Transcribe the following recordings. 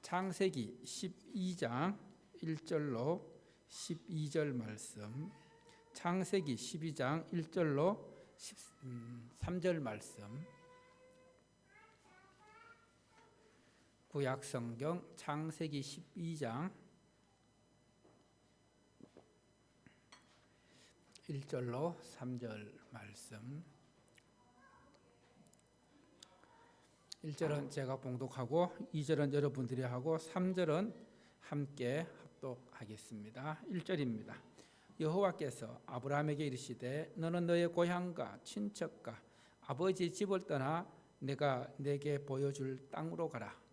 창세기 12장 1절로 12절 말씀, 창세기 12장 1절로 13절 말씀, 구약성경 창세기 12장 1절로 3절 말씀. 1절은 제가 봉독하고 2절은 여러분들이 하고 3절은 함께 합독하겠습니다. 1절입니다. 여호와께서 아브라함에게 이르시되 너는 너의 고향과 친척과 아버지 집을 떠나 내가 내게 보여줄 땅으로 가라.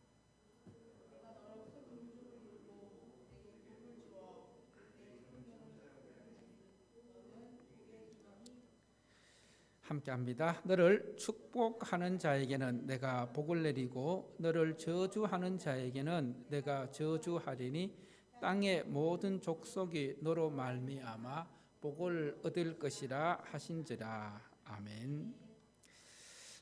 함께합니다. 너를 축복하는 자에게는 내가 복을 내리고 너를 저주하는 자에게는 내가 저주하리니 땅의 모든 족속이 너로 말미암아 복을 얻을 것이라 하신지라. 아멘.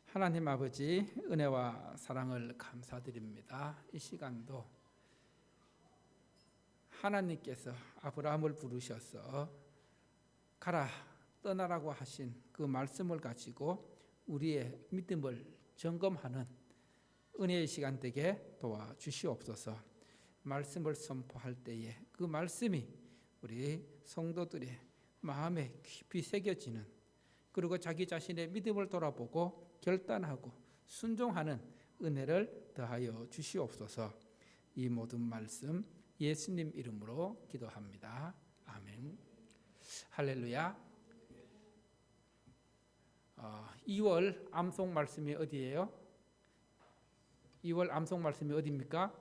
하나님 아버지, 은혜와 사랑을 감사드립니다. 이 시간도 하나님께서 아브라함을 부르셔서 가라 떠나라고 하신 그 말씀을 가지고 우리의 믿음을 점검하는 은혜의 시간 되게 도와주시옵소서. 말씀을 선포할 때에 그 말씀이 우리 성도들의 마음에 깊이 새겨지는, 그리고 자기 자신의 믿음을 돌아보고 결단하고 순종하는 은혜를 더하여 주시옵소서. 이 모든 말씀 예수님 이름으로 기도합니다. 아멘. 할렐루야. 2월 암송 말씀이 어디예요? 2월 암송 말씀이 어디입니까?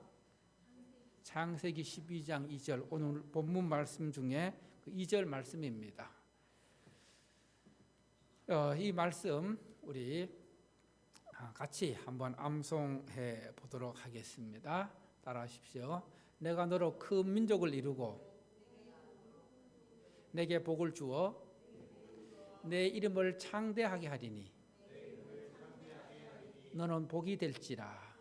창세기 12장 2절, 오늘 본문 말씀 중에 그 2절 말씀입니다. 이 말씀 우리 같이 한번 암송해 보도록 하겠습니다. 따라하십시오. 내가 너로 큰 민족을 이루고 내게 복을 주어 내 이름을 창대하게 하리니 너는 복이 될지라.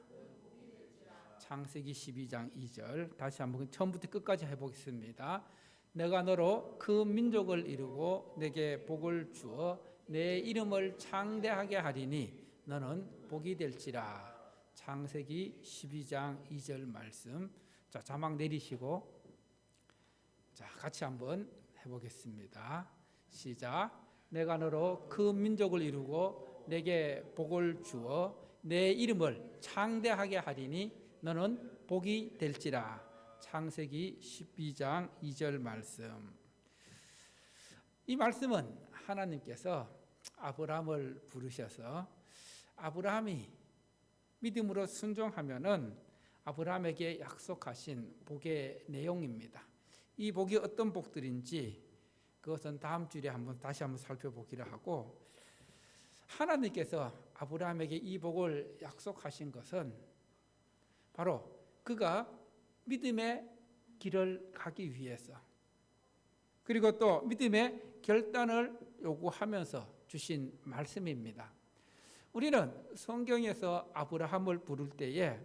창세기 12장 2절 다시 한번 처음부터 끝까지 해보겠습니다. 내가 너로 큰 민족을 이루고 내게 복을 주어 내 이름을 창대하게 하리니 너는 복이 될지라. 창세기 12장 2절 말씀. 자, 자막 내리시고 자, 같이 한번 해보겠습니다. 시작. 내가 너로 큰 민족을 이루고 내게 복을 주어 내 이름을 창대하게 하리니 너는 복이 될지라. 창세기 12장 2절 말씀. 이 말씀은 하나님께서 아브라함을 부르셔서 아브라함이 믿음으로 순종하면은 아브라함에게 약속하신 복의 내용입니다. 이 복이 어떤 복들인지 그것은 다음 주에 다시 한번 살펴보기로 하고, 하나님께서 아브라함에게 이 복을 약속하신 것은 바로 그가 믿음의 길을 가기 위해서, 그리고 또 믿음의 결단을 요구하면서 주신 말씀입니다. 우리는 성경에서 아브라함을 부를 때에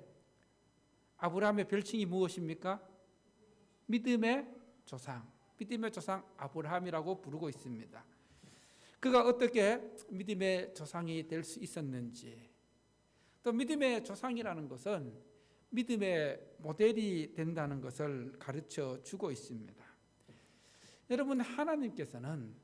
아브라함의 별칭이 무엇입니까? 믿음의 조상. 믿음의 조상 아브라함이라고 부르고 있습니다. 그가 어떻게 믿음의 조상이 될 수 있었는지, 또 믿음의 조상이라는 것은 믿음의 모델이 된다는 것을 가르쳐 주고 있습니다. 여러분, 하나님께서는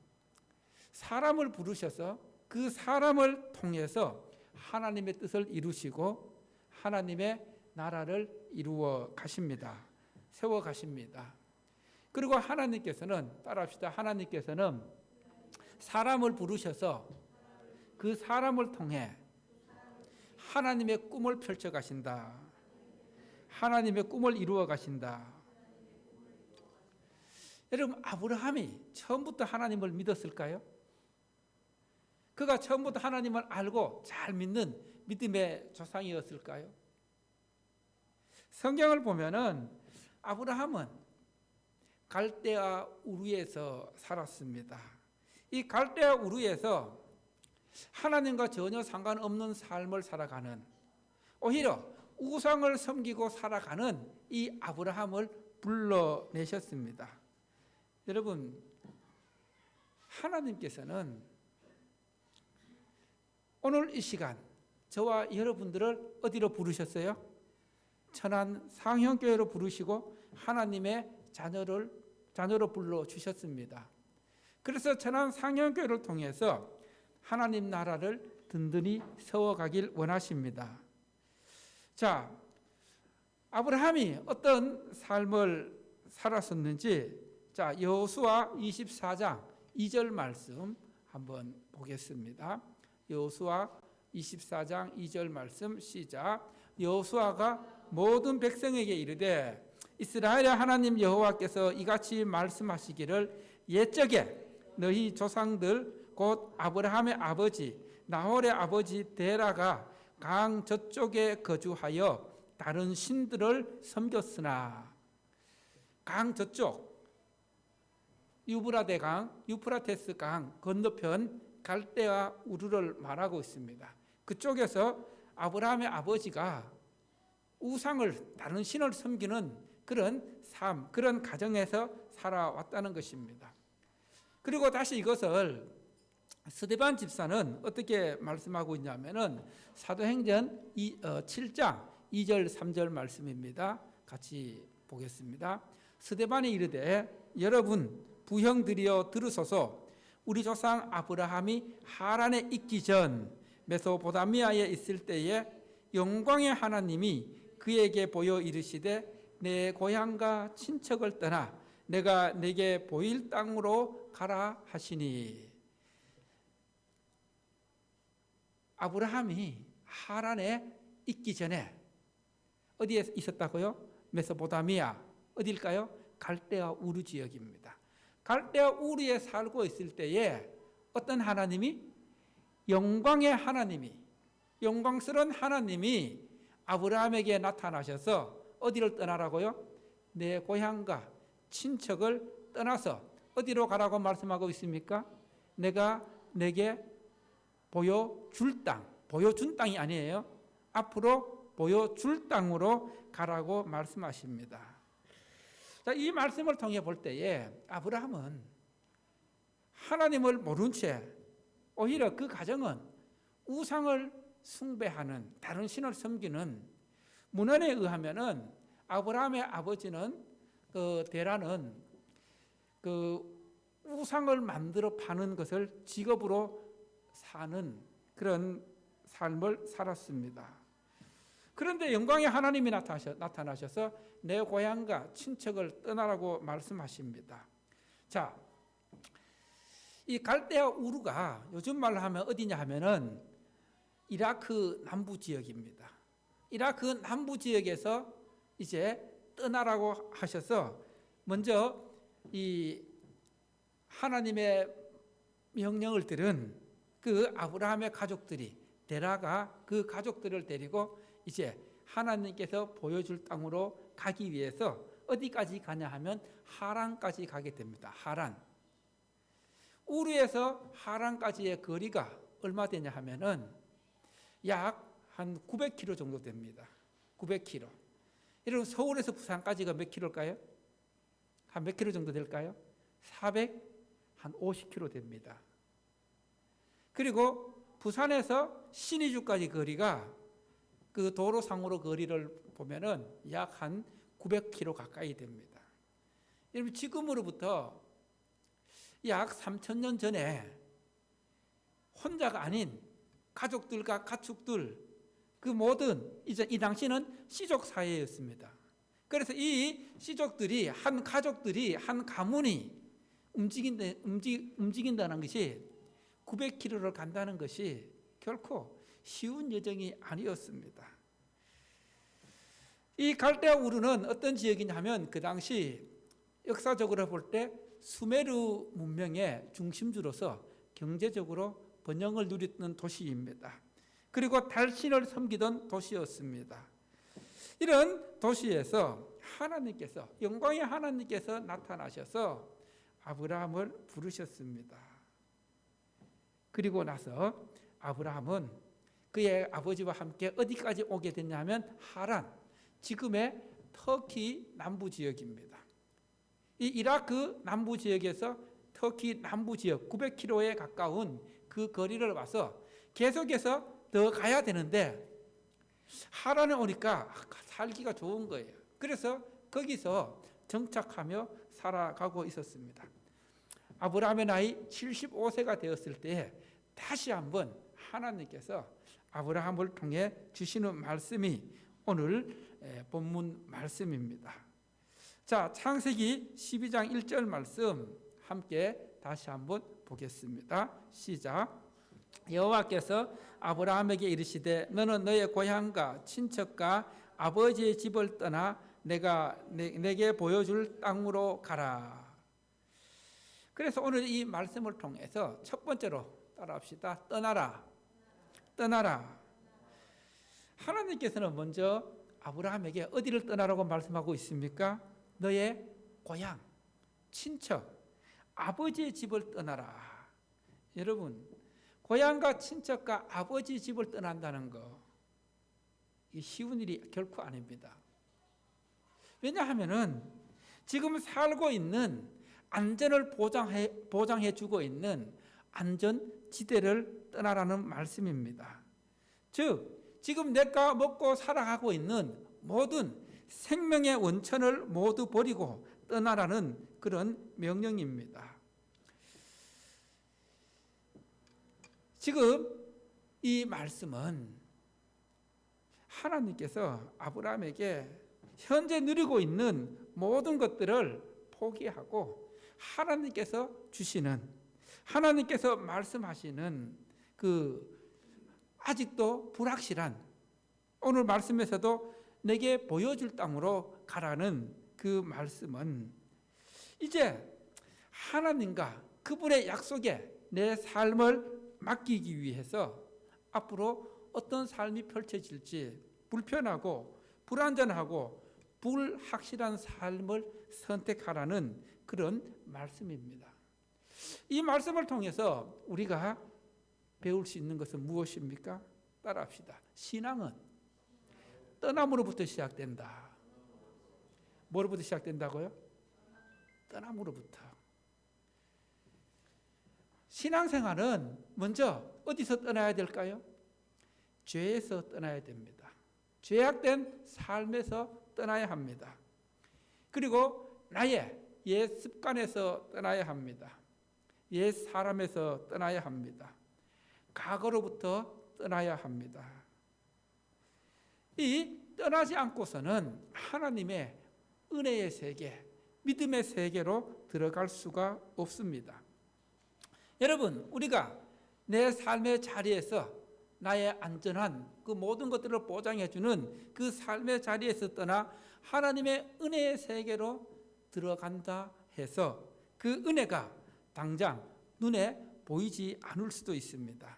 사람을 부르셔서 그 사람을 통해서 하나님의 뜻을 이루시고 하나님의 나라를 이루어 가십니다. 세워 가십니다. 그리고 하나님께서는, 따라합시다. 하나님께서는 사람을 부르셔서 그 사람을 통해 하나님의 꿈을 펼쳐 가신다. 하나님의 꿈을 이루어 가신다. 여러분, 아브라함이 처음부터 하나님을 믿었을까요? 그가 처음부터 하나님을 알고 잘 믿는 믿음의 조상이었을까요? 성경을 보면은 아브라함은 갈대아 우르에서 살았습니다. 이 갈대아 우르에서 하나님과 전혀 상관없는 삶을 살아가는, 오히려 우상을 섬기고 살아가는 이 아브라함을 불러내셨습니다. 여러분, 하나님께서는 오늘 이 시간 저와 여러분들을 어디로 부르셨어요? 천안 상형교회로 부르시고 하나님의 자녀로 불러주셨습니다. 그래서 천안 상형교회를 통해서 하나님 나라를 든든히 세워가길 원하십니다. 자, 아브라함이 어떤 삶을 살았었는지, 자, 여호수아 24장 2절 말씀 한번 보겠습니다. 여호수아 24장 2절 말씀 시작. 여호수아가 모든 백성에게 이르되 이스라엘의 하나님 여호와께서 이같이 말씀하시기를 옛적에 너희 조상들 곧 아브라함의 아버지 나홀의 아버지 데라가 강 저쪽에 거주하여 다른 신들을 섬겼으나, 강 저쪽 유프라테스 강 건너편 갈대아 우르를 말하고 있습니다. 그쪽에서 아브라함의 아버지가 우상을, 다른 신을 섬기는 그런 삶, 그런 가정에서 살아왔다는 것입니다. 그리고 다시 이것을 스데반 집사는 어떻게 말씀하고 있냐면은 사도행전 7장 2절 3절 말씀입니다. 같이 보겠습니다. 스데반이 이르되 여러분 부형들이여 들으소서. 우리 조상 아브라함이 하란에 있기 전 메소포타미아에 있을 때에 영광의 하나님이 그에게 보여 이르시되 내 고향과 친척을 떠나 내가 내게 보일 땅으로 가라 하시니. 아브라함이 하란에 있기 전에 어디에 있었다고요? 메소포타미아, 어딜까요? 갈대아 우르 지역입니다. 갈대아 우르에 살고 있을 때에 어떤 하나님이, 영광의 하나님이, 영광스러운 하나님이 아브라함에게 나타나셔서 어디를 떠나라고요? 내 고향과 친척을 떠나서 어디로 가라고 말씀하고 있습니까? 내가 내게 보여줄 땅, 보여준 땅이 아니에요. 앞으로 보여줄 땅으로 가라고 말씀하십니다. 자, 이 말씀을 통해 볼 때에 아브라함은 하나님을 모른 채 오히려 그 가정은 우상을 숭배하는, 다른 신을 섬기는, 문헌에 의하면은 아브라함의 아버지는 데라는 우상을 만들어 파는 것을 직업으로 사는 그런 삶을 살았습니다. 그런데 영광의 하나님이 나타나셔서 내 고향과 친척을 떠나라고 말씀하십니다. 자, 이 갈대아 우르가 요즘 말로 하면 어디냐 하면은 이라크 남부 지역입니다. 이라크 남부 지역에서 이제 떠나라고 하셔서 먼저 이 하나님의 명령을 들은 그 아브라함의 가족들이, 데라가 그 가족들을 데리고 이제 하나님께서 보여줄 땅으로 가기 위해서 어디까지 가냐 하면 하란까지 가게 됩니다. 하란. 우르에서 하란까지의 거리가 얼마 되냐 하면은 약 한 900km 정도 됩니다. 900km. 여러분 서울에서 부산까지가 몇 킬로일까요? 한 몇 킬로 정도 될까요? 450km 됩니다. 그리고 부산에서 신의주까지 거리가 그 도로상으로 거리를 보면은 약 한 900km 가까이 됩니다. 여러분 지금으로부터 약 3000년 전에 혼자가 아닌 가족들과 가축들, 그 모든, 이제 이 당시는 시족 사회였습니다. 그래서 이 시족들이, 한 가족들이, 한 가문이 움직인다는 것이 900km를 간다는 것이 결코 쉬운 여정이 아니었습니다. 이 갈대아 우르는 어떤 지역이냐 하면 그 당시 역사적으로 볼 때 수메르 문명의 중심지로서 경제적으로 번영을 누리던 도시입니다. 그리고 달신을 섬기던 도시였습니다. 이런 도시에서 하나님께서, 영광의 하나님께서 나타나셔서 아브라함을 부르셨습니다. 그리고 나서 아브라함은 그의 아버지와 함께 어디까지 오게 됐냐면 하란, 지금의 터키 남부 지역입니다. 이 이라크 남부 지역에서 터키 남부 지역 900km에 가까운 그 거리를 와서 계속해서 더 가야 되는데 하란에 오니까 살기가 좋은 거예요. 그래서 거기서 정착하며 살아가고 있었습니다. 아브라함의 나이 75세가 되었을 때 다시 한번 하나님께서 아브라함을 통해 주시는 말씀이 오늘 본문 말씀입니다. 자, 창세기 12장 1절 말씀 함께 다시 한번 보겠습니다. 시작. 여호와께서 아브라함에게 이르시되 너는 너의 고향과 친척과 아버지의 집을 떠나 내가 내게 보여줄 땅으로 가라. 그래서 오늘 이 말씀을 통해서 첫 번째로 따라합시다. 떠나라. 떠나라. 하나님께서는 먼저 아브라함에게 어디를 떠나라고 말씀하고 있습니까? 너의 고향, 친척, 아버지의 집을 떠나라. 여러분, 고향과 친척과 아버지 집을 떠난다는 거 쉬운 일이 결코 아닙니다. 왜냐하면은 지금 살고 있는 안전을 보장해 주고 있는 안전지대를 떠나라는 말씀입니다. 즉 지금 내가 먹고 살아가고 있는 모든 생명의 원천을 모두 버리고 떠나라는 그런 명령입니다. 지금 이 말씀은 하나님께서 아브라함에게 현재 누리고 있는 모든 것들을 포기하고 하나님께서 주시는, 하나님께서 말씀하시는 그 아직도 불확실한, 오늘 말씀에서도 내게 보여줄 땅으로 가라는 그 말씀은 이제 하나님과 그분의 약속에 내 삶을 맡기기 위해서 앞으로 어떤 삶이 펼쳐질지 불편하고 불안전하고 불확실한 삶을 선택하라는 그런 말씀입니다. 이 말씀을 통해서 우리가 배울 수 있는 것은 무엇입니까? 따라합시다. 신앙은 떠남으로부터 시작된다. 뭐로부터 시작된다고요? 떠남으로부터. 신앙생활은 먼저 어디서 떠나야 될까요? 죄에서 떠나야 됩니다. 죄악된 삶에서 떠나야 합니다. 그리고 나의 옛 습관에서 떠나야 합니다. 옛 사람에서 떠나야 합니다. 과거로부터 떠나야 합니다. 이 떠나지 않고서는 하나님의 은혜의 세계, 믿음의 세계로 들어갈 수가 없습니다. 여러분, 우리가 내 삶의 자리에서 나의 안전한 그 모든 것들을 보장해주는 그 삶의 자리에서 떠나 하나님의 은혜의 세계로 들어간다 해서 그 은혜가 당장 눈에 보이지 않을 수도 있습니다.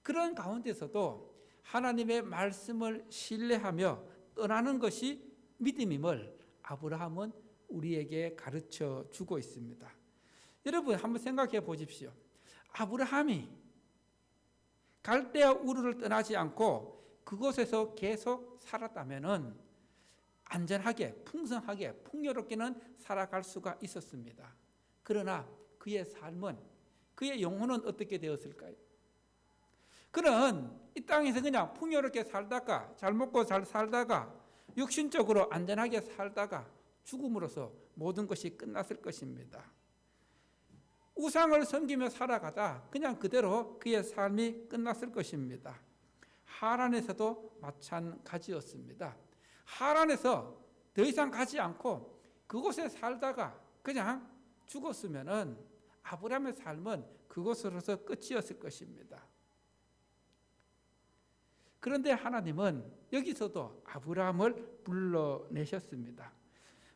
그런 가운데서도 하나님의 말씀을 신뢰하며 떠나는 것이 믿음임을 아브라함은 우리에게 가르쳐 주고 있습니다. 여러분 한번 생각해 보십시오. 아브라함이 갈대아 우르를 떠나지 않고 그곳에서 계속 살았다면은 안전하게, 풍성하게, 풍요롭게는 살아갈 수가 있었습니다. 그러나 그의 삶은, 그의 영혼은 어떻게 되었을까요? 그는 이 땅에서 그냥 풍요롭게 살다가, 잘 먹고 잘 살다가, 육신적으로 안전하게 살다가 죽음으로써 모든 것이 끝났을 것입니다. 우상을 섬기며 살아가다 그냥 그대로 그의 삶이 끝났을 것입니다. 하란에서도 마찬가지였습니다. 하란에서 더 이상 가지 않고 그곳에 살다가 그냥 죽었으면은 아브라함의 삶은 그곳으로서 끝이었을 것입니다. 그런데 하나님은 여기서도 아브라함을 불러내셨습니다.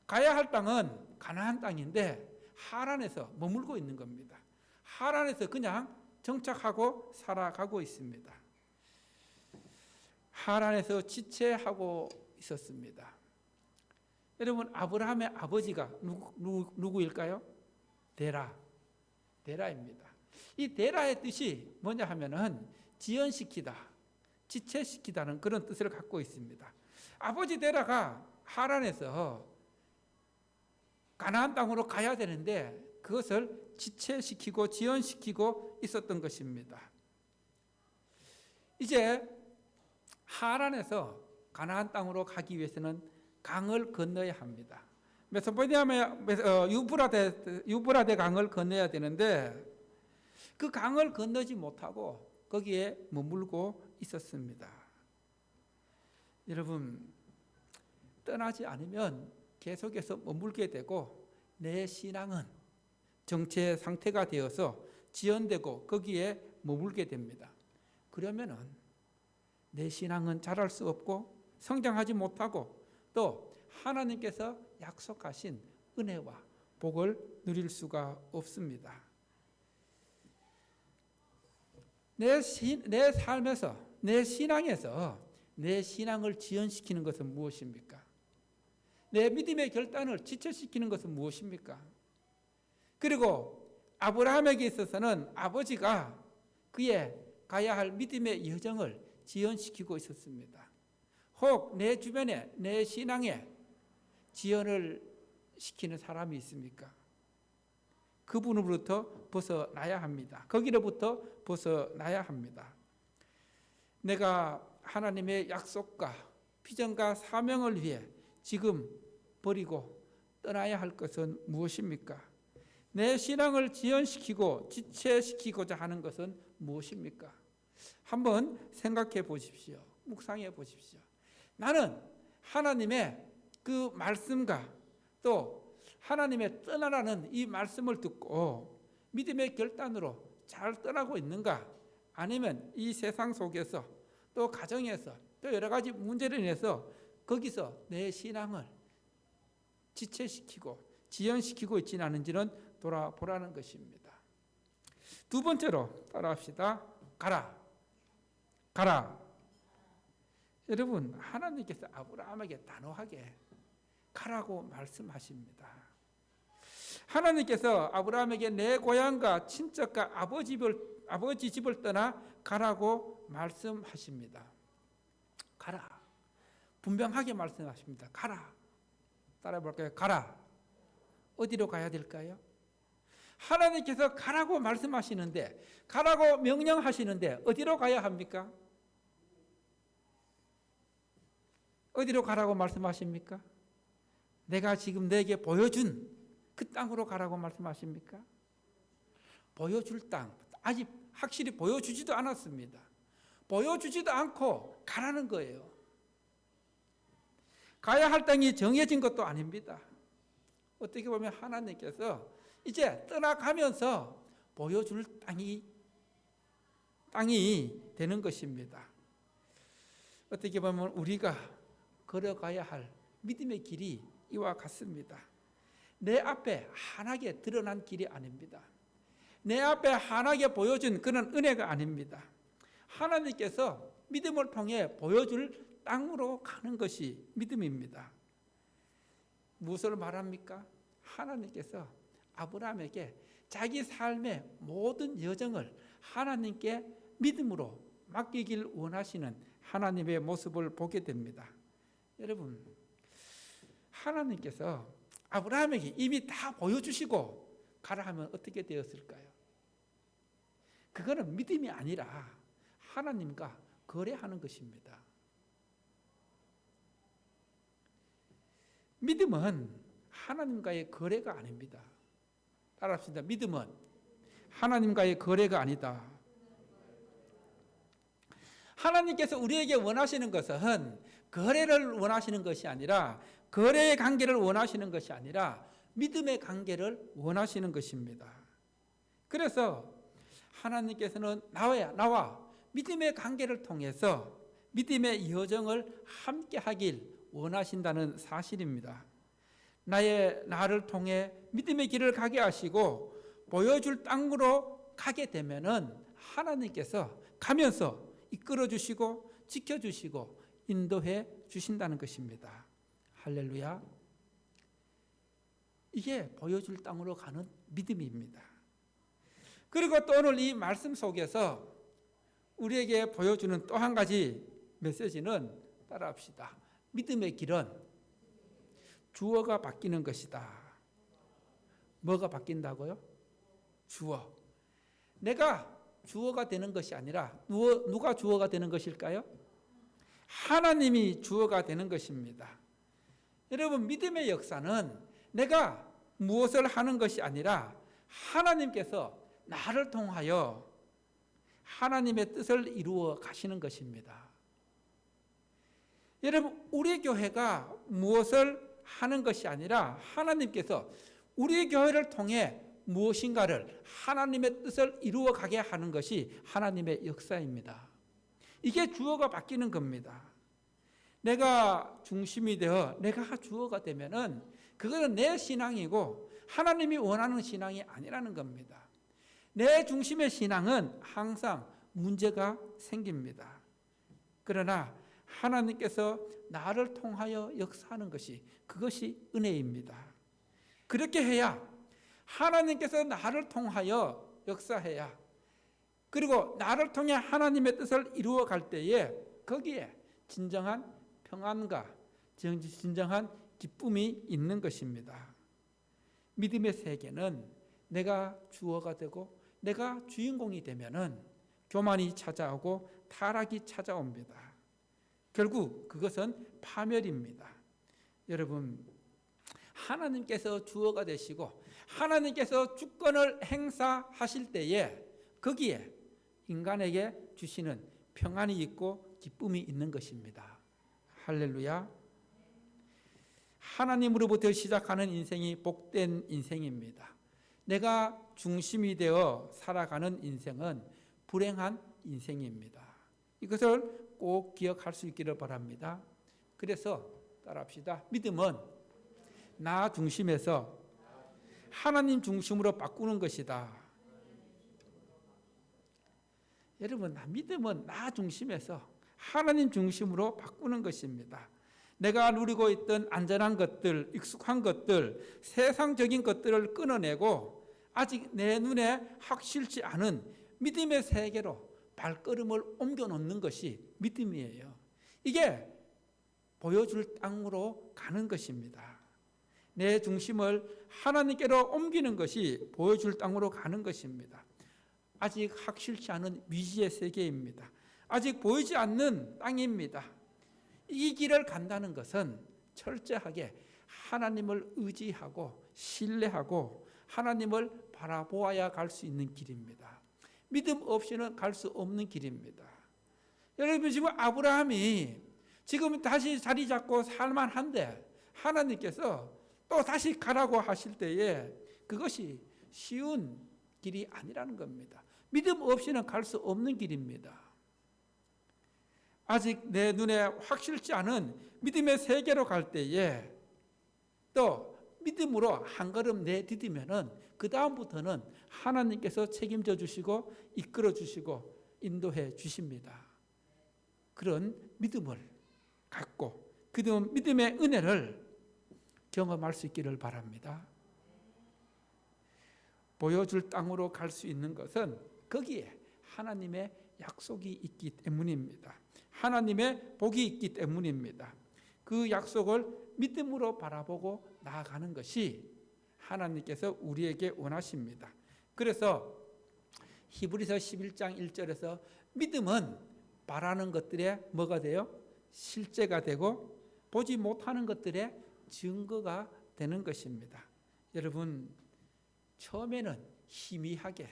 가야 할 땅은 가나안 땅인데 하란에서 머물고 있는 겁니다. 하란에서 그냥 정착하고 살아가고 있습니다. 하란에서 지체하고 있었습니다. 여러분, 아브라함의 아버지가 누구일까요? 데라입니다. 이 데라의 뜻이 뭐냐 하면은 지연시키다, 지체시키다는 그런 뜻을 갖고 있습니다. 아버지 데라가 하란에서 가나안 땅으로 가야 되는데 그것을 지체시키고 지연시키고 있었던 것입니다. 이제 하란에서 가나안 땅으로 가기 위해서는 강을 건너야 합니다. 메소포타미아 유브라데 강을 건너야 되는데 그 강을 건너지 못하고 거기에 머물고 있었습니다. 여러분, 떠나지 않으면 계속해서 머물게 되고 내 신앙은 정체 상태가 되어서 지연되고 거기에 머물게 됩니다. 그러면은 내 신앙은 자랄 수 없고 성장하지 못하고 또 하나님께서 약속하신 은혜와 복을 누릴 수가 없습니다. 내 삶에서, 내 신앙에서 내 신앙을 지연시키는 것은 무엇입니까? 내 믿음의 결단을 지체시키는 것은 무엇입니까? 그리고 아브라함에게 있어서는 아버지가 그의 가야 할 믿음의 여정을 지연시키고 있었습니다. 혹 내 주변에 내 신앙에 지연을 시키는 사람이 있습니까? 그분으로부터 벗어나야 합니다. 거기로부터 벗어나야 합니다. 내가 하나님의 약속과 비전과 사명을 위해 지금 버리고 떠나야 할 것은 무엇입니까? 내 신앙을 지연시키고 지체시키고자 하는 것은 무엇입니까? 한번 생각해 보십시오. 묵상해 보십시오. 나는 하나님의 그 말씀과 또 하나님의 떠나라는 이 말씀을 듣고 믿음의 결단으로 잘 떠나고 있는가? 아니면 이 세상 속에서 또 가정에서 또 여러 가지 문제로 인해서 거기서 내 신앙을 지체시키고 지연시키고 있지는 않은지는 돌아보라는 것입니다. 두 번째로 따라합시다. 가라. 가라. 여러분, 하나님께서 아브라함에게 단호하게 가라고 말씀하십니다. 하나님께서 아브라함에게 내 고향과 친척과 아버지 집을 떠나 가라고 말씀하십니다. 가라. 분명하게 말씀하십니다. 가라. 따라해 볼까요? 가라. 어디로 가야 될까요? 하나님께서 가라고 말씀하시는데, 가라고 명령하시는데 어디로 가야 합니까? 어디로 가라고 말씀하십니까? 내가 지금 내게 보여준 그 땅으로 가라고 말씀하십니까? 보여줄 땅, 아직 확실히 보여주지도 않았습니다. 보여주지도 않고 가라는 거예요. 가야 할 땅이 정해진 것도 아닙니다. 어떻게 보면 하나님께서 이제 떠나가면서 보여줄 땅이 되는 것입니다. 어떻게 보면 우리가 걸어가야 할 믿음의 길이 이와 같습니다. 내 앞에 환하게 드러난 길이 아닙니다. 내 앞에 환하게 보여준 그런 은혜가 아닙니다. 하나님께서 믿음을 통해 보여줄 땅으로 가는 것이 믿음입니다. 무엇을 말합니까? 하나님께서 아브라함에게 자기 삶의 모든 여정을 하나님께 믿음으로 맡기길 원하시는 하나님의 모습을 보게 됩니다. 여러분, 하나님께서 아브라함에게 이미 다 보여주시고 가라 하면 어떻게 되었을까요? 그거는 믿음이 아니라 하나님과 거래하는 것입니다. 믿음은 하나님과의 거래가 아닙니다. 따라합시다. 믿음은 하나님과의 거래가 아니다. 하나님께서 우리에게 원하시는 것은 거래를 원하시는 것이 아니라, 거래의 관계를 원하시는 것이 아니라 믿음의 관계를 원하시는 것입니다. 그래서 하나님께서는 나와 믿음의 관계를 통해서 믿음의 여정을 함께 하길 원하신다는 사실입니다. 나를 통해 믿음의 길을 가게 하시고 보여줄 땅으로 가게 되면은 하나님께서 가면서 이끌어 주시고 지켜 주시고 인도해 주신다는 것입니다. 할렐루야. 이게 보여줄 땅으로 가는 믿음입니다. 그리고 또 오늘 이 말씀 속에서 우리에게 보여주는 또 한 가지 메시지는 따라합시다. 믿음의 길은 주어가 바뀌는 것이다. 뭐가 바뀐다고요? 주어. 내가 주어가 되는 것이 아니라 누가 주어가 되는 것일까요? 하나님이 주어가 되는 것입니다. 여러분, 믿음의 역사는 내가 무엇을 하는 것이 아니라 하나님께서 나를 통하여 하나님의 뜻을 이루어 가시는 것입니다. 여러분, 우리 교회가 무엇을 하는 것이 아니라 하나님께서 우리 교회를 통해 무엇인가를 하나님의 뜻을 이루어 가게 하는 것이 하나님의 역사입니다. 이게 주어가 바뀌는 겁니다. 내가 중심이 되어 내가 주어가 되면은 그것은 내 신앙이고 하나님이 원하는 신앙이 아니라는 겁니다. 내 중심의 신앙은 항상 문제가 생깁니다. 그러나 하나님께서 나를 통하여 역사하는 것이 그것이 은혜입니다. 그렇게 해야 하나님께서 나를 통하여 역사해야 그리고 나를 통해 하나님의 뜻을 이루어 갈 때에 거기에 진정한 평안과 진정한 기쁨이 있는 것입니다. 믿음의 세계는 내가 주어가 되고 내가 주인공이 되면은 교만이 찾아오고 타락이 찾아옵니다. 결국 그것은 파멸입니다. 여러분, 하나님께서 주어가 되시고 하나님께서 주권을 행사하실 때에 거기에 인간에게 주시는 평안이 있고 기쁨이 있는 것입니다. 할렐루야. 하나님으로부터 시작하는 인생이 복된 인생입니다. 내가 중심이 되어 살아가는 인생은 불행한 인생입니다. 이것을 꼭 기억할 수 있기를 바랍니다. 그래서 따라합시다. 믿음은 나 중심에서 하나님 중심으로 바꾸는 것이다. 여러분, 믿음은 나 중심에서 하나님 중심으로 바꾸는 것입니다. 내가 누리고 있던 안전한 것들, 익숙한 것들, 세상적인 것들을 끊어내고 아직 내 눈에 확실치 않은 믿음의 세계로 발걸음을 옮겨놓는 것이 믿음이에요. 이게 보여줄 땅으로 가는 것입니다. 내 중심을 하나님께로 옮기는 것이 보여줄 땅으로 가는 것입니다. 아직 확실치 않은 미지의 세계입니다. 아직 보이지 않는 땅입니다. 이 길을 간다는 것은 철저하게 하나님을 의지하고 신뢰하고 하나님을 바라보아야 갈 수 있는 길입니다. 믿음 없이는 갈 수 없는 길입니다. 여러분, 지금 아브라함이 지금 다시 자리 잡고 살만한데 하나님께서 또 다시 가라고 하실 때에 그것이 쉬운 길이 아니라는 겁니다. 믿음 없이는 갈 수 없는 길입니다. 아직 내 눈에 확실치 않은 믿음의 세계로 갈 때에 또 믿음으로 한 걸음 내디디면은 그 다음부터는 하나님께서 책임져 주시고 이끌어 주시고 인도해 주십니다. 그런 믿음을 갖고 그 믿음의 은혜를 경험할 수 있기를 바랍니다. 보여줄 땅으로 갈 수 있는 것은 거기에 하나님의 약속이 있기 때문입니다. 하나님의 복이 있기 때문입니다. 그 약속을 믿음으로 바라보고 나아가는 것이 하나님께서 우리에게 원하십니다. 그래서 히브리서 11장 1절에서 믿음은 바라는 것들의 뭐가 돼요? 실제가 되고 보지 못하는 것들의 증거가 되는 것입니다. 여러분, 처음에는 희미하게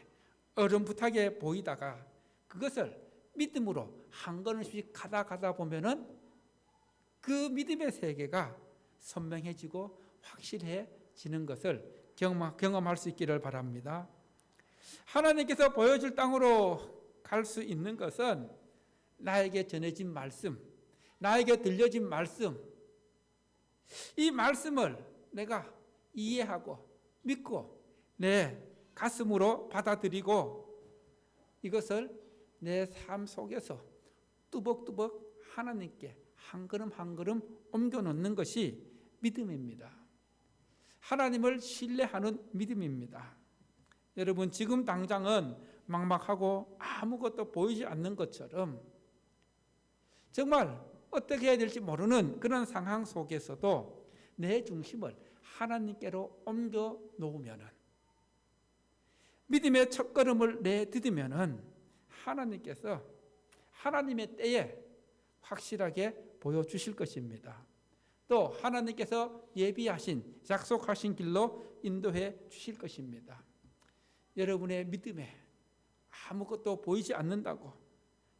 어렴풋하게 보이다가 그것을 믿음으로 한 걸음씩 가다 보면은 그 믿음의 세계가 선명해지고 확실해지는 것을 경험할 수 있기를 바랍니다. 하나님께서 보여줄 땅으로 갈 수 있는 것은 나에게 전해진 말씀, 나에게 들려진 말씀, 이 말씀을 내가 이해하고 믿고 내 가슴으로 받아들이고 이것을 내 삶 속에서 뚜벅뚜벅 하나님께 한 걸음 한 걸음 옮겨놓는 것이 믿음입니다. 하나님을 신뢰하는 믿음입니다. 여러분, 지금 당장은 막막하고 아무것도 보이지 않는 것처럼 정말 어떻게 해야 될지 모르는 그런 상황 속에서도 내 중심을 하나님께로 옮겨 놓으면은, 믿음의 첫걸음을 내디디면은 하나님께서 하나님의 때에 확실하게 보여주실 것입니다. 또 하나님께서 예비하신 약속하신 길로 인도해 주실 것입니다. 여러분의 믿음에 아무것도 보이지 않는다고,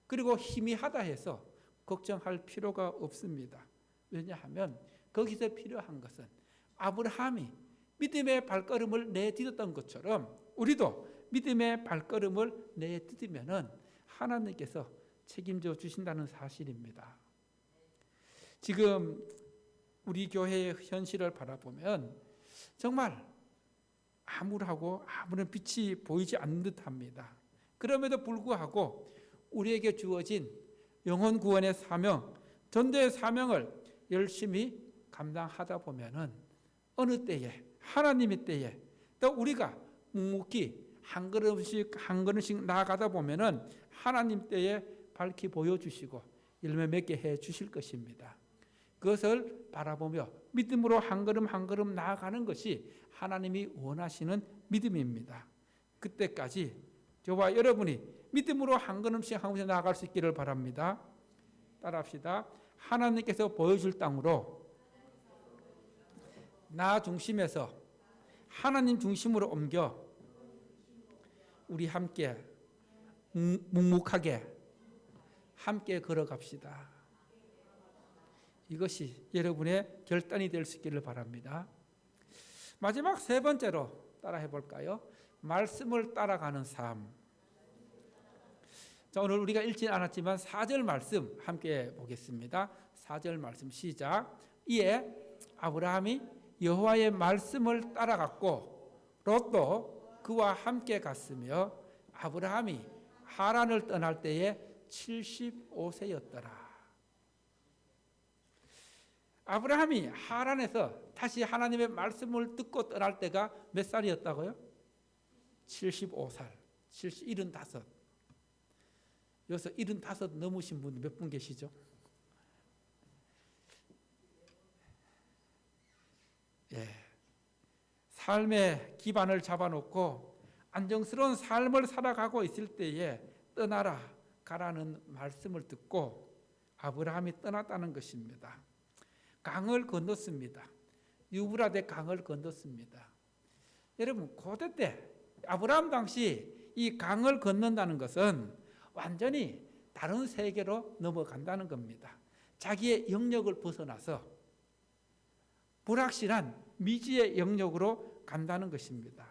그리고 희미하다 해서 걱정할 필요가 없습니다. 왜냐하면 거기서 필요한 것은 아브라함이 믿음의 발걸음을 내딛었던 것처럼 우리도 믿음의 발걸음을 내딛으면은 하나님께서 책임져 주신다는 사실입니다. 지금 우리 교회의 현실을 바라보면 정말 암울하고 아무런 빛이 보이지 않는 듯합니다. 그럼에도 불구하고 우리에게 주어진 영혼 구원의 사명, 전도의 사명을 열심히 감당하다 보면은 어느 때에, 하나님의 때에, 또 우리가 묵묵히 한 걸음씩 나아가다 보면은 하나님 때에 밝히 보여주시고 열매 맺게 해 주실 것입니다. 그것을 바라보며 믿음으로 한 걸음 한 걸음 나아가는 것이 하나님이 원하시는 믿음입니다. 그때까지 저와 여러분이 믿음으로 한 걸음씩 한 걸음씩 나아갈 수 있기를 바랍니다. 따라합시다. 하나님께서 보여줄 땅으로 나 중심에서 하나님 중심으로 옮겨 우리 함께 묵묵하게 함께 걸어갑시다. 이것이 여러분의 결단이 될 수 있기를 바랍니다. 마지막 세 번째로 따라해 볼까요? 말씀을 따라가는 삶. 자, 오늘 우리가 읽지 않았지만 4절 말씀 함께 보겠습니다. 4절 말씀 시작. 이에 아브라함이 여호와의 말씀을 따라갔고 롯도 그와 함께 갔으며 아브라함이 하란을 떠날 때에 75세였더라. 아브라함이 하란에서 다시 하나님의 말씀을 듣고 떠날 때가 몇 살이었다고요? 75살, 75. 여기서 75 넘으신 분 몇 분 계시죠? 예. 삶의 기반을 잡아놓고 안정스러운 삶을 살아가고 있을 때에 떠나라, 가라는 말씀을 듣고 아브라함이 떠났다는 것입니다. 강을 건넜습니다. 유브라데 강을 건넜습니다. 여러분, 고대 때 아브라함 당시 이 강을 건넌다는 것은 완전히 다른 세계로 넘어간다는 겁니다. 자기의 영역을 벗어나서 불확실한 미지의 영역으로 간다는 것입니다.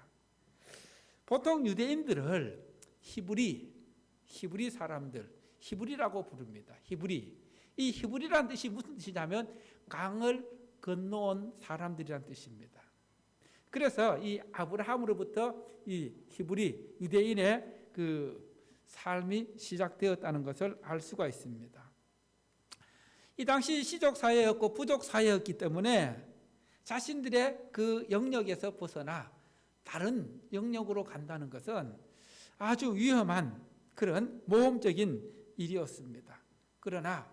보통 유대인들을 히브리 사람들, 히브리라고 부릅니다. 히브리. 이 히브리라는 뜻이 무슨 뜻이냐면 강을 건너온 사람들이라는 뜻입니다. 그래서 이 아브라함으로부터 이 히브리 유대인의 그 삶이 시작되었다는 것을 알 수가 있습니다. 이 당시 시족 사회였고 부족 사회였기 때문에 자신들의 그 영역에서 벗어나 다른 영역으로 간다는 것은 아주 위험한 그런 모험적인 일이었습니다. 그러나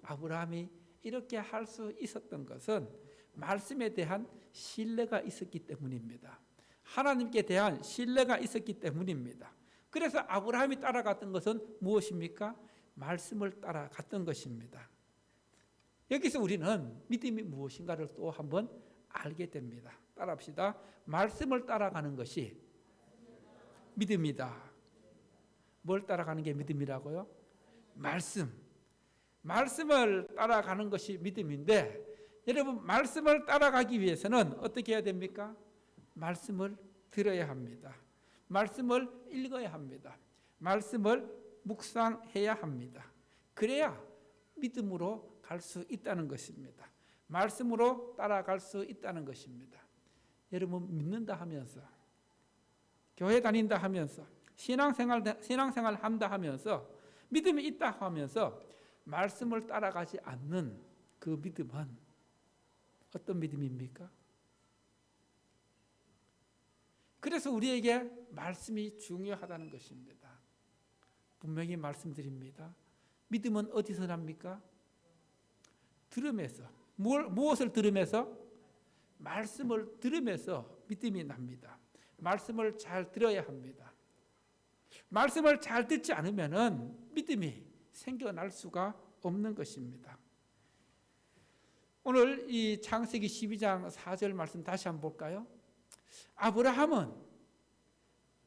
아브라함이 이렇게 할 수 있었던 것은 말씀에 대한 신뢰가 있었기 때문입니다. 하나님께 대한 신뢰가 있었기 때문입니다. 그래서 아브라함이 따라갔던 것은 무엇입니까? 말씀을 따라갔던 것입니다. 여기서 우리는 믿음이 무엇인가를 또 한번 알게 됩니다. 따라합시다. 말씀을 따라가는 것이 믿음이다. 뭘 따라가는 게 믿음이라고요? 말씀을 따라가는 것이 믿음인데, 여러분, 말씀을 따라가기 위해서는 어떻게 해야 됩니까? 말씀을 들어야 합니다. 말씀을 읽어야 합니다. 말씀을 묵상해야 합니다. 그래야 믿음으로 갈 수 있다는 것입니다. 말씀으로 따라갈 수 있다는 것입니다. 여러분, 믿는다 하면서, 교회 다닌다 하면서, 신앙생활 한다 하면서, 믿음이 있다 하면서 말씀을 따라가지 않는 그 믿음은 어떤 믿음입니까? 그래서 우리에게 말씀이 중요하다는 것입니다. 분명히 말씀드립니다. 믿음은 어디서 납니까? 들음에서. 무엇을 들으면서? 말씀을 들으면서 믿음이 납니다. 말씀을 잘 들어야 합니다. 말씀을 잘 듣지 않으면 믿음이 생겨날 수가 없는 것입니다. 오늘 이 창세기 12장 4절 말씀 다시 한번 볼까요? 아브라함은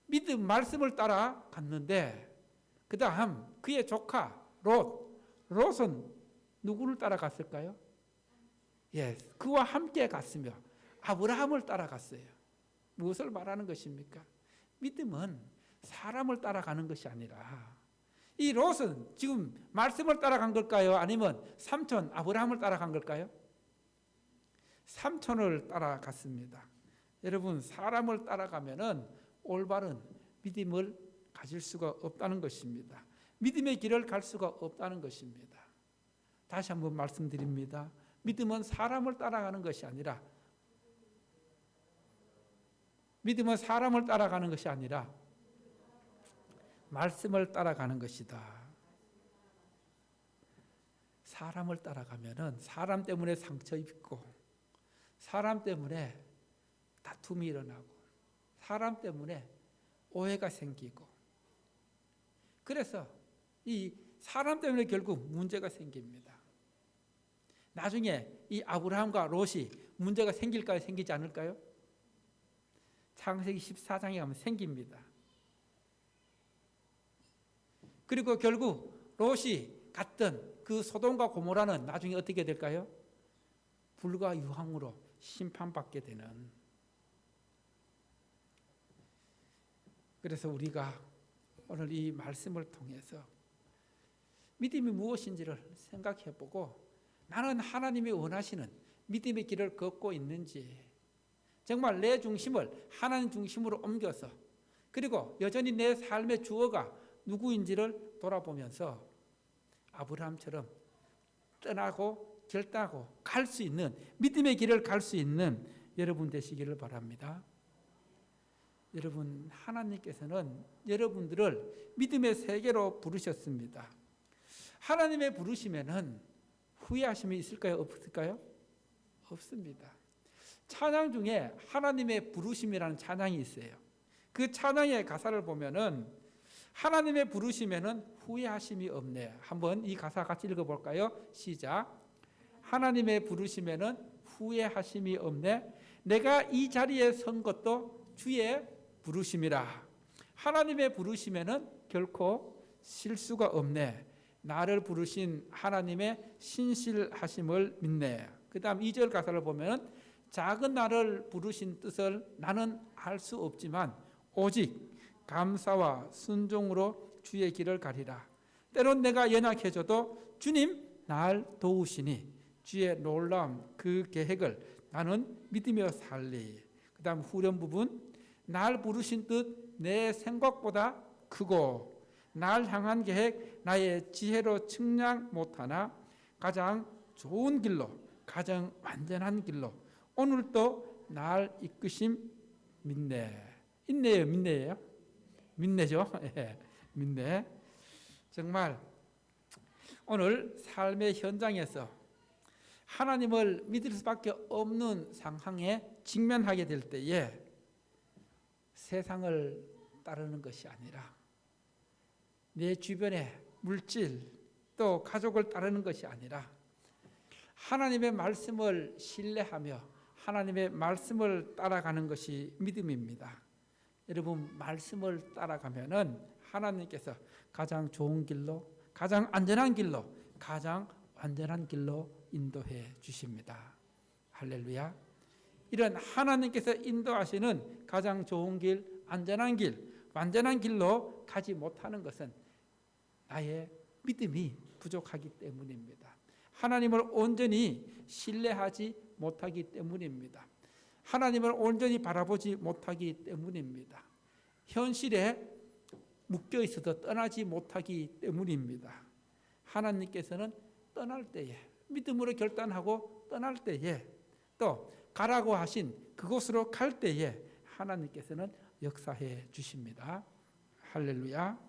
믿음 말씀을 따라 갔는데 그 다음 그의 조카 롯은 누구를 따라갔을까요? 그와 함께 갔으며 아브라함을 따라갔어요. 무엇을 말하는 것입니까? 믿음은 사람을 따라가는 것이 아니라 이 롯은 지금 말씀을 따라간 걸까요? 아니면 삼촌 아브라함을 따라간 걸까요? 삼촌을 따라갔습니다. 여러분, 사람을 따라가면은 올바른 믿음을 가질 수가 없다는 것입니다. 믿음의 길을 갈 수가 없다는 것입니다. 다시 한번 말씀드립니다. 믿음은 사람을 따라가는 것이 아니라 말씀을 따라가는 것이다. 사람을 따라가면은 사람 때문에 상처 입고 사람 때문에 다툼이 일어나고 사람 때문에 오해가 생기고 그래서 이 사람 때문에 결국 문제가 생깁니다. 나중에 이 아브라함과 롯이 문제가 생길까요? 생기지 않을까요? 창세기 14장에 가면 생깁니다. 그리고 결국 롯이 갔던 그 소돔과 고모라는 나중에 어떻게 될까요? 불과 유황으로 심판받게 되는. 그래서 우리가 오늘 이 말씀을 통해서 믿음이 무엇인지를 생각해보고 나는 하나님이 원하시는 믿음의 길을 걷고 있는지 정말 내 중심을 하나님 중심으로 옮겨서 그리고 여전히 내 삶의 주어가 누구인지를 돌아보면서 아브라함처럼 떠나고 결단하고 갈 수 있는 믿음의 길을 갈 수 있는 여러분 되시기를 바랍니다. 여러분, 하나님께서는 여러분들을 믿음의 세계로 부르셨습니다. 하나님의 부르시면은 후회하심이 있을까요? 없을까요? 없습니다. 찬양 중에 하나님의 부르심이라는 찬양이 있어요. 그 찬양의 가사를 보면은 하나님의 부르시면은 후회하심이 없네. 한번 이 가사 같이 읽어볼까요? 시작. 하나님의 부르시면은 후회하심이 없네. 내가 이 자리에 선 것도 주의 부르심이라. 하나님의 부르시면은 결코 실수가 없네. 나를 부르신 하나님의 신실하심을 믿네. 그 다음 2절 가사를 보면 작은 나를 부르신 뜻을 나는 알 수 없지만 오직 감사와 순종으로 주의 길을 가리라. 때론 내가 연약해져도 주님 날 도우시니 주의 놀라운 그 계획을 나는 믿으며 살리. 그 다음 후렴 부분 날 부르신 뜻 내 생각보다 크고 날 향한 계획 나의 지혜로 측량 못하나 가장 좋은 길로 가장 완전한 길로 오늘도 날 이끄심 믿네. 있네요, 믿네요. 믿네죠. 믿네. 정말 오늘 삶의 현장에서 하나님을 믿을 수밖에 없는 상황에 직면하게 될 때에 세상을 따르는 것이 아니라 내 주변의 물질 또 가족을 따르는 것이 아니라 하나님의 말씀을 신뢰하며 하나님의 말씀을 따라가는 것이 믿음입니다. 여러분, 말씀을 따라가면은 하나님께서 가장 좋은 길로, 가장 안전한 길로, 가장 완전한 길로 인도해 주십니다. 할렐루야. 이런 하나님께서 인도하시는 가장 좋은 길, 안전한 길, 완전한 길로 가지 못하는 것은 나의 믿음이 부족하기 때문입니다. 하나님을 온전히 신뢰하지 못하기 때문입니다. 하나님을 온전히 바라보지 못하기 때문입니다. 현실에 묶여 있어도 떠나지 못하기 때문입니다. 하나님께서는 떠날 때에 믿음으로 결단하고 떠날 때에 또 가라고 하신 그곳으로 갈 때에 하나님께서는 역사해 주십니다. 할렐루야.